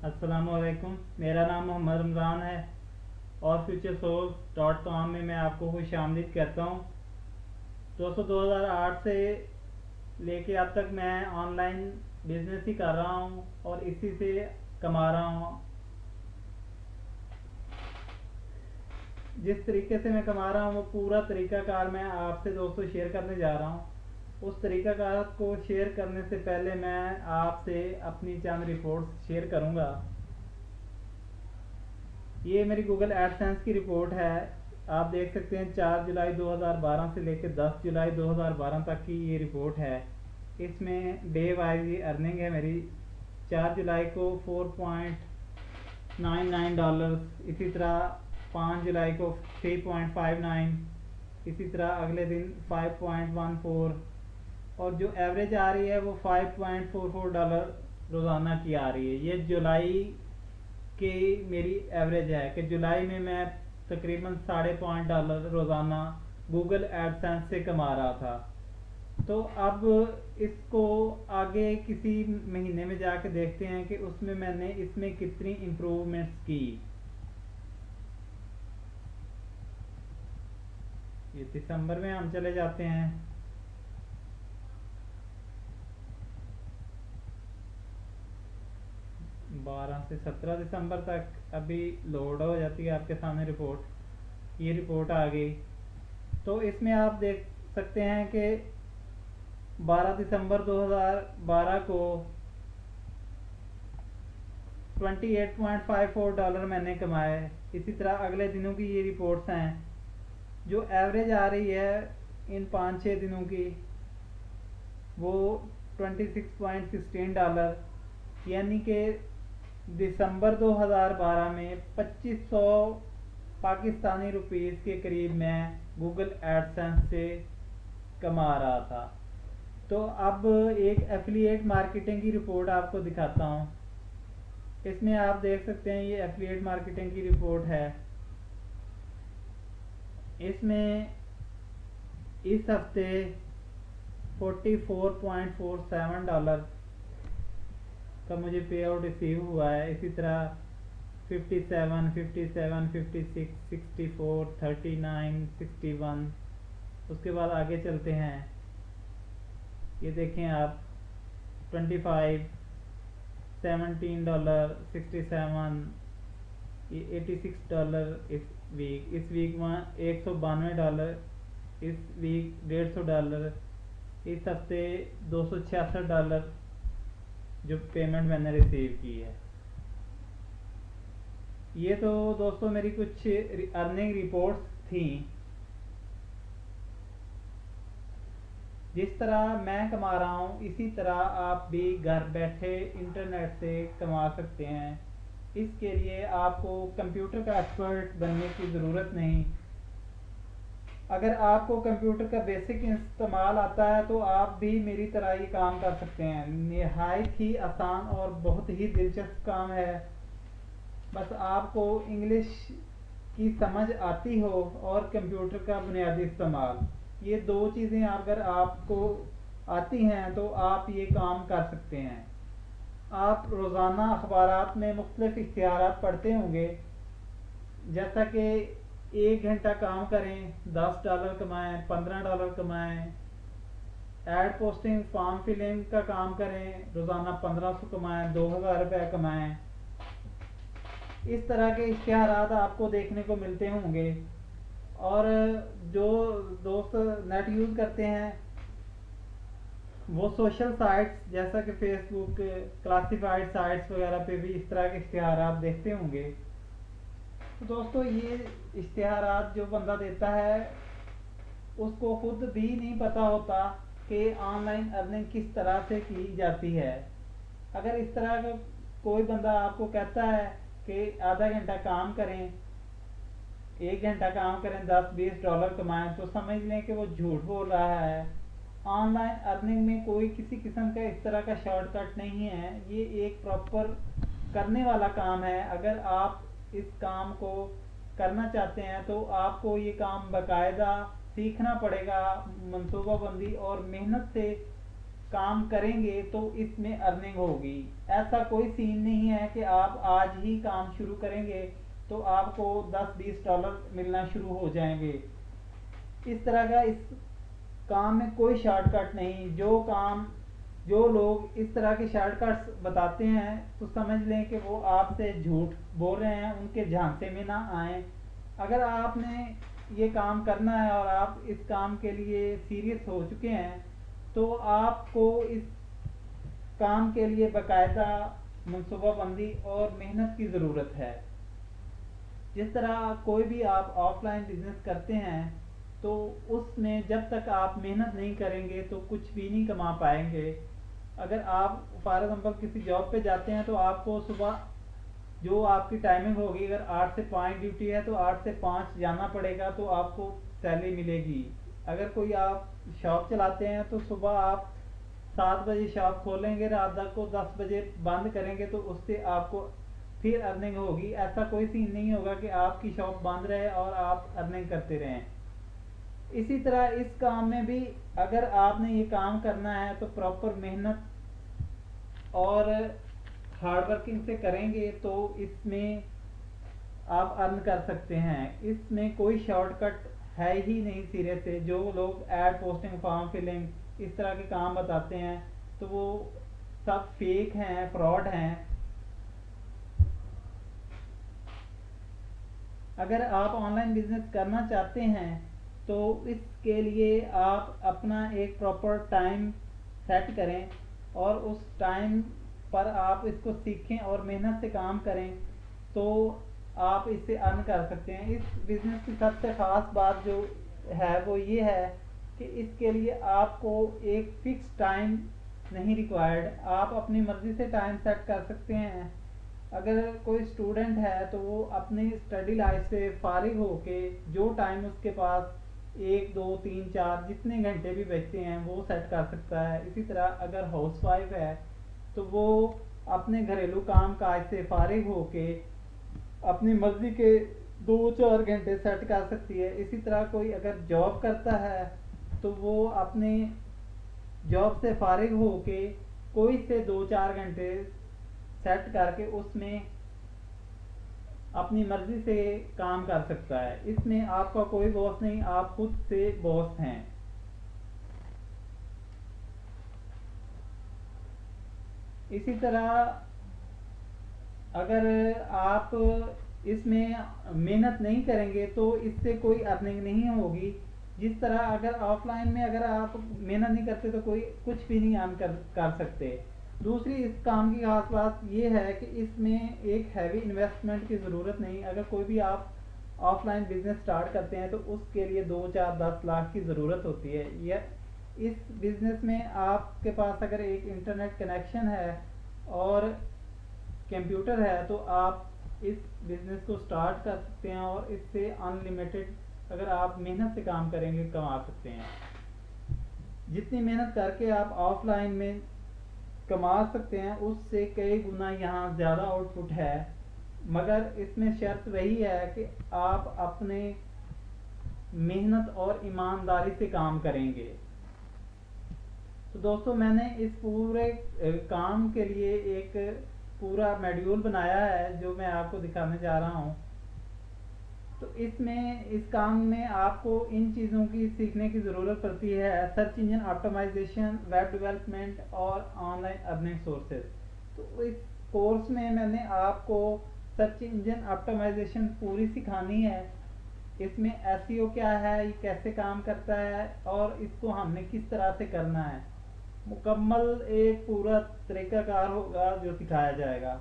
अस्सलामुअलैकुम। मेरा नाम मोहम्मद रमज़ान है और futuresource.com में मैं आपको खुश आमदीद कहता हूँ। दोस्तों, 2008 से लेके अब तक मैं ऑनलाइन बिजनेस ही कर रहा हूँ और इसी से कमा रहा हूँ। जिस तरीके से मैं कमा रहा हूँ वो पूरा तरीक़ाकार मैं आपसे दोस्तों शेयर करने जा रहा हूँ। उस तरीक़ाकार को शेयर करने से पहले मैं आपसे अपनी चंद रिपोर्ट्स शेयर करूँगा। ये मेरी गूगल एडसेंस की रिपोर्ट है। आप देख सकते हैं 4 जुलाई 2012 से लेकर 10 जुलाई 2012 तक की ये रिपोर्ट है। इसमें डे वाइज ये अर्निंग है मेरी। 4 जुलाई को $4.99, इसी तरह 5 जुलाई को 3.59, इसी तरह अगले दिन 5.14 और जो एवरेज आ रही है वो $5.44 रोज़ाना की आ रही है। ये जुलाई की मेरी एवरेज है कि जुलाई में मैं तकरीबन $5.5 रोज़ाना गूगल एडसेंस से कमा रहा था। तो अब इसको आगे किसी महीने में जाके देखते हैं कि उसमें मैंने इसमें कितनी इम्प्रूवमेंट्स की। ये दिसंबर में हम चले जाते हैं। बारह से 17 दिसंबर तक अभी लोड हो जाती है आपके सामने रिपोर्ट। ये रिपोर्ट आ गई। तो इसमें आप देख सकते हैं कि 12 दिसंबर 2012 को $28.54 मैंने कमाए। इसी तरह अगले दिनों की ये रिपोर्ट्स हैं। जो एवरेज आ रही है इन 5-6 दिनों की वो $26.16, यानी कि दिसंबर 2012 में 2500 पाकिस्तानी रुपीस के करीब मैं गूगल एडसेंस से कमा रहा था। तो अब एक एफिलिएट मार्केटिंग की रिपोर्ट आपको दिखाता हूँ। इसमें आप देख सकते हैं ये एफिलिएट मार्केटिंग की रिपोर्ट है। इसमें इस हफ्ते $44.47 का मुझे पे आउट रिसीव हुआ है। इसी तरह 57, 57, 56, 64, 39, 61। उसके बाद आगे चलते हैं। ये देखें आप 25, $17, 67, ये $86 इस वीक वहाँ $192, इस वीक $150, इस हफ्ते $266 जो पेमेंट मैंने रिसीव की है। ये तो दोस्तों मेरी कुछ अर्निंग रिपोर्ट्स थी। जिस तरह मैं कमा रहा हूँ इसी तरह आप भी घर बैठे इंटरनेट से कमा सकते हैं। इसके लिए आपको कंप्यूटर का एक्सपर्ट बनने की ज़रूरत नहीं। अगर आपको कंप्यूटर का बेसिक इस्तेमाल आता है तो आप भी मेरी तरह ये काम कर सकते हैं। निहायत ही आसान और बहुत ही दिलचस्प काम है। बस आपको इंग्लिश की समझ आती हो और कंप्यूटर का बुनियादी इस्तेमाल, ये दो चीज़ें अगर आपको आती हैं तो आप ये काम कर सकते हैं। आप रोज़ाना अखबारात में मुख्तलिफ इश्तिहारात पढ़ते होंगे, जैसा कि 1 घंटा काम करें $10 कमाएं, $15 कमाएं। एड पोस्टिंग फॉर्म फिलिंग का काम करें, रोज़ाना 1500 कमाएं, 2000 रुपये कमाएं। इस तरह के इश्तिहारात आपको देखने को मिलते होंगे। और जो दोस्त नेट यूज़ करते हैं वो सोशल साइट्स जैसा कि फेसबुक, क्लासिफाइड साइट्स वगैरह पे भी इस तरह के इश्तिहारात देखते होंगे। तो दोस्तों ये इश्तिहारात जो बंदा देता है उसको खुद भी नहीं पता होता कि ऑनलाइन अर्निंग किस तरह से की जाती है। अगर इस तरह का कोई बंदा आपको कहता है कि आधा घंटा काम करें, 1 घंटा काम करें, $10-20 कमाएं, तो समझ लें कि वो झूठ बोल रहा है। ऑनलाइन अर्निंग में कोई किसी किस्म का इस तरह का शॉर्टकट नहीं है। ये एक प्रॉपर करने वाला काम है। अगर आप इस काम को करना चाहते हैं तो आपको ये काम बाकायदा सीखना पड़ेगा, मंसूबाबंदी और मेहनत से काम करेंगे तो इसमें अर्निंग होगी। ऐसा कोई सीन नहीं है कि आप आज ही काम शुरू करेंगे तो आपको 10-20 डॉलर मिलना शुरू हो जाएंगे। इस तरह का इस काम में कोई शॉर्टकट नहीं। जो लोग इस तरह के शॉर्टकट्स बताते हैं तो समझ लें कि वो आपसे झूठ बोल रहे हैं, उनके झांसे में ना आए। अगर आपने ये काम करना है और आप इस काम के लिए सीरियस हो चुके हैं तो आपको इस काम के लिए बाकायदा मनसूबाबंदी और मेहनत की ज़रूरत है। जिस तरह कोई भी आप ऑफलाइन बिजनेस करते हैं तो उसमें जब तक आप मेहनत नहीं करेंगे तो कुछ भी नहीं कमा पाएंगे। अगर आप फॉर एग्जांपल किसी जॉब पे जाते हैं तो आपको सुबह जो आपकी टाइमिंग होगी, अगर 8 से 5 ड्यूटी है तो 8 से 5 जाना पड़ेगा तो आपको सैलरी मिलेगी। अगर कोई आप शॉप चलाते हैं तो सुबह आप 7 बजे शॉप खोलेंगे, रात तक को 10 बजे बंद करेंगे तो उससे आपको फिर अर्निंग होगी। ऐसा कोई सीन नहीं होगा कि आपकी शॉप बंद रहे और आप अर्निंग करते रहें। इसी तरह इस काम में भी अगर आपने ये काम करना है तो प्रॉपर मेहनत और हार्ड वर्किंग से करेंगे तो इसमें आप अर्न कर सकते हैं। इसमें कोई शॉर्टकट है ही नहीं सिरे से। जो लोग एड पोस्टिंग, फॉर्म फिलिंग इस तरह के काम बताते हैं तो वो सब फेक हैं, फ्रॉड हैं। अगर आप ऑनलाइन बिजनेस करना चाहते हैं तो इसके लिए आप अपना एक प्रॉपर टाइम सेट करें और उस टाइम पर आप इसको सीखें और मेहनत से काम करें तो आप इससे अर्न कर सकते हैं। इस बिज़नेस की सबसे ख़ास बात जो है वो ये है कि इसके लिए आपको एक फ़िक्स टाइम नहीं रिक्वायर्ड। आप अपनी मर्ज़ी से टाइम सेट कर सकते हैं। अगर कोई स्टूडेंट है तो वो अपनी स्टडी लाइफ से फारिग होके जो टाइम उसके पास 1 2 3 4 जितने घंटे भी बचते हैं वो सेट कर सकता है। इसी तरह अगर हाउसवाइफ है तो वो अपने घरेलू काम काज से फारिग होके अपनी मर्जी के 2 4 घंटे सेट कर सकती है। इसी तरह कोई अगर जॉब करता है तो वो अपने जॉब से फारिग होके कोई से 2 4 घंटे सेट करके उसमें अपनी मर्जी से काम कर सकता है। इसमें आपका कोई बॉस नहीं, आप खुद से बॉस हैं। इसी तरह अगर आप इसमें मेहनत नहीं करेंगे तो इससे कोई अर्निंग नहीं होगी। जिस तरह अगर ऑफलाइन में अगर आप मेहनत नहीं करते तो कोई कुछ भी नहीं अर्न कर सकते। दूसरी इस काम की खास बात ये है कि इसमें एक हैवी इन्वेस्टमेंट की ज़रूरत नहीं। अगर कोई भी आप ऑफलाइन बिजनेस स्टार्ट करते हैं तो उसके लिए 2 4 10 लाख की ज़रूरत होती है। यह इस बिज़नेस में आपके पास अगर एक इंटरनेट कनेक्शन है और कंप्यूटर है तो आप इस बिज़नेस को स्टार्ट कर सकते हैं और इससे अनलिमिटेड अगर आप मेहनत से काम करेंगे कमा सकते हैं। जितनी मेहनत करके आप ऑफलाइन में कमा सकते हैं उससे कई गुना यहाँ ज़्यादा आउटपुट है। मगर इसमें शर्त वही है कि आप अपने मेहनत और ईमानदारी से काम करेंगे। तो दोस्तों मैंने इस पूरे काम के लिए एक पूरा मॉड्यूल बनाया है जो मैं आपको दिखाने जा रहा हूँ। तो इसमें इस काम में आपको इन चीज़ों की सीखने की ज़रूरत पड़ती है: search engine optimisation, web development और ऑनलाइन अर्निंग सोर्सेज। तो इस कोर्स में मैंने आपको सर्च इंजन ऑप्टिमाइजेशन पूरी सिखानी है। इसमें एसईओ क्या है, ये कैसे काम करता है और इसको हमने किस तरह से करना है। मुकम्मल एक पूरा तरीकाकार होगा जो सिखाया जाएगा।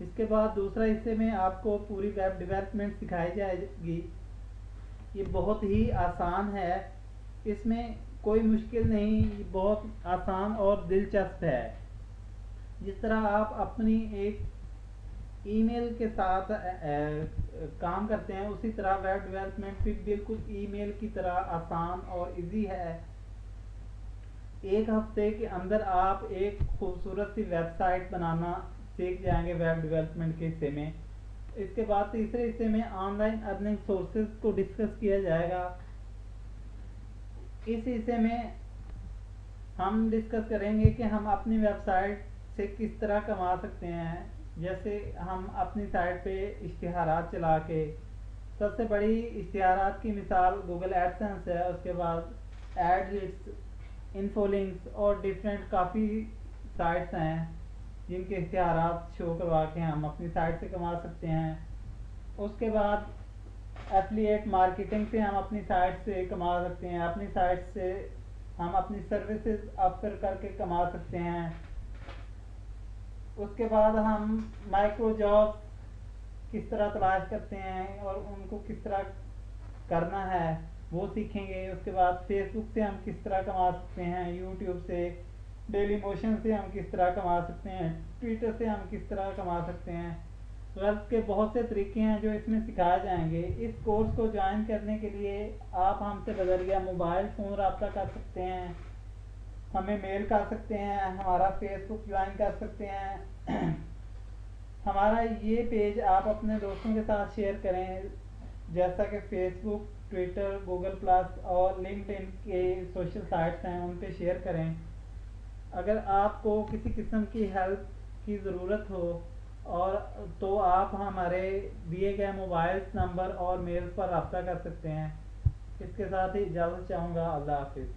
इसके बाद दूसरा हिस्से में आपको पूरी वेब डेवलपमेंट सिखाई जाएगी। ये बहुत ही आसान है, इसमें कोई मुश्किल नहीं, ये बहुत आसान और दिलचस्प है। जिस तरह आप अपनी एक ईमेल के साथ काम करते हैं उसी तरह वेब डेवलपमेंट भी बिल्कुल ईमेल की तरह आसान और इजी है। एक हफ्ते के अंदर आप एक खूबसूरत सी वेबसाइट बनाना सीख जाएंगे वेब डेवलपमेंट के हिस्से में। इसके बाद तीसरे हिस्से में ऑनलाइन अर्निंग सोर्सेज को डिस्कस किया जाएगा। इस हिस्से में हम डिस्कस करेंगे कि हम अपनी वेबसाइट से किस तरह कमा सकते हैं। जैसे हम अपनी साइट पे इश्तिहारात चला के, सबसे बड़ी इश्तिहारात की मिसाल गूगल एडसेंस है, उसके बाद एडलिट्स, इन्फोलिंक्स और डिफरेंट काफ़ी साइट्स हैं जिनके इश्तिहारात शो करवा के हम अपनी साइट से कमा सकते हैं। उसके बाद एफिलिएट मार्केटिंग से हम अपनी साइट से कमा सकते हैं, अपनी साइट से हम अपनी सर्विसेज ऑफर करके कमा सकते हैं। उसके बाद हम माइक्रो जॉब किस तरह तलाश करते हैं और उनको किस तरह करना है वो सीखेंगे। उसके बाद फेसबुक से हम किस तरह कमा सकते हैं, यूट्यूब से, डेली मोशन से हम किस तरह कमा सकते हैं, ट्विटर से हम किस तरह कमा सकते हैं। गर्ल्स के बहुत से तरीके हैं जो इसमें सिखाए जाएंगे। इस कोर्स को ज्वाइन करने के लिए आप हमसे बजरिया मोबाइल फ़ोन रब्ता कर सकते हैं, हमें मेल कर सकते हैं, हमारा फेसबुक ज्वाइन कर सकते हैं। हमारा ये पेज आप अपने दोस्तों के साथ शेयर करें, जैसा कि फेसबुक, ट्विटर, गूगल प्लस और लिंक्डइन के सोशल साइट्स हैं उन पे शेयर करें। अगर आपको किसी किस्म की हेल्प की ज़रूरत हो और तो आप हमारे दिए गए मोबाइल नंबर और मेल पर रब्ता कर सकते हैं। इसके साथ ही इजाज़त चाहूँगा। अल्लाह हाफिज़।